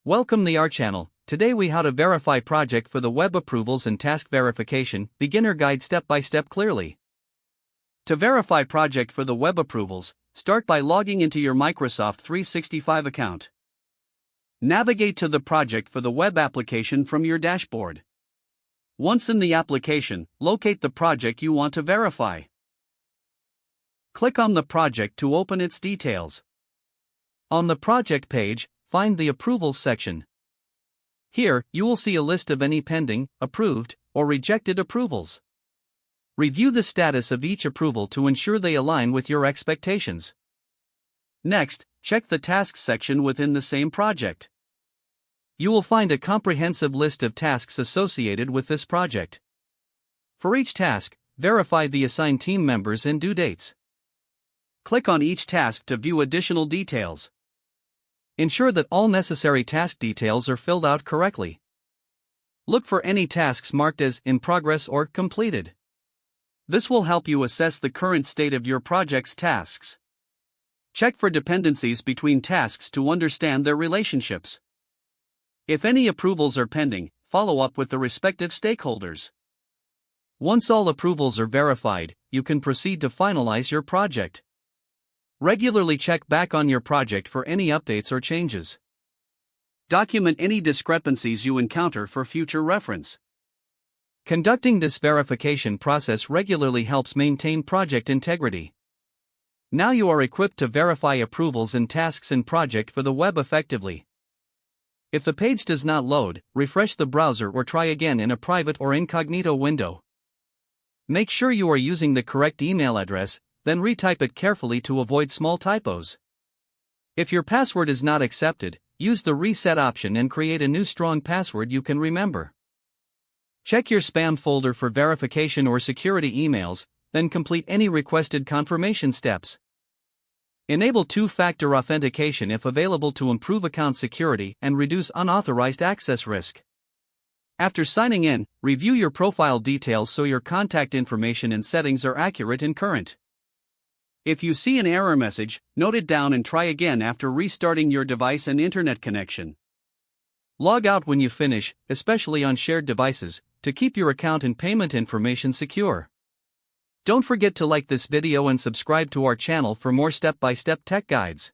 Welcome to our channel. Today we how to verify project for the web approvals and task verification, beginner guide step by step clearly. To verify project for the web approvals, start by logging into your Microsoft 365 account. Navigate to the project for the web application from your dashboard. Once in the application, locate the project you want to verify. Click on the project to open its details. On the project page, find the Approvals section. Here, you will see a list of any pending, approved, or rejected approvals. Review the status of each approval to ensure they align with your expectations. Next, check the Tasks section within the same project. You will find a comprehensive list of tasks associated with this project. For each task, verify the assigned team members and due dates. Click on each task to view additional details. Ensure that all necessary task details are filled out correctly. Look for any tasks marked as in progress or completed. This will help you assess the current state of your project's tasks. Check for dependencies between tasks to understand their relationships. If any approvals are pending, follow up with the respective stakeholders. Once all approvals are verified, you can proceed to finalize your project. Regularly check back on your project for any updates or changes. Document any discrepancies you encounter for future reference. Conducting this verification process regularly helps maintain project integrity. Now you are equipped to verify approvals and tasks in project for the web effectively. If the page does not load, refresh the browser or try again in a private or incognito window. Make sure you are using the correct email address, then retype it carefully to avoid small typos. If your password is not accepted, use the reset option and create a new strong password you can remember. Check your spam folder for verification or security emails, then complete any requested confirmation steps. Enable two-factor authentication if available to improve account security and reduce unauthorized access risk. After signing in, review your profile details so your contact information and settings are accurate and current. If you see an error message, note it down and try again after restarting your device and internet connection. Log out when you finish, especially on shared devices, to keep your account and payment information secure. Don't forget to like this video and subscribe to our channel for more step-by-step tech guides.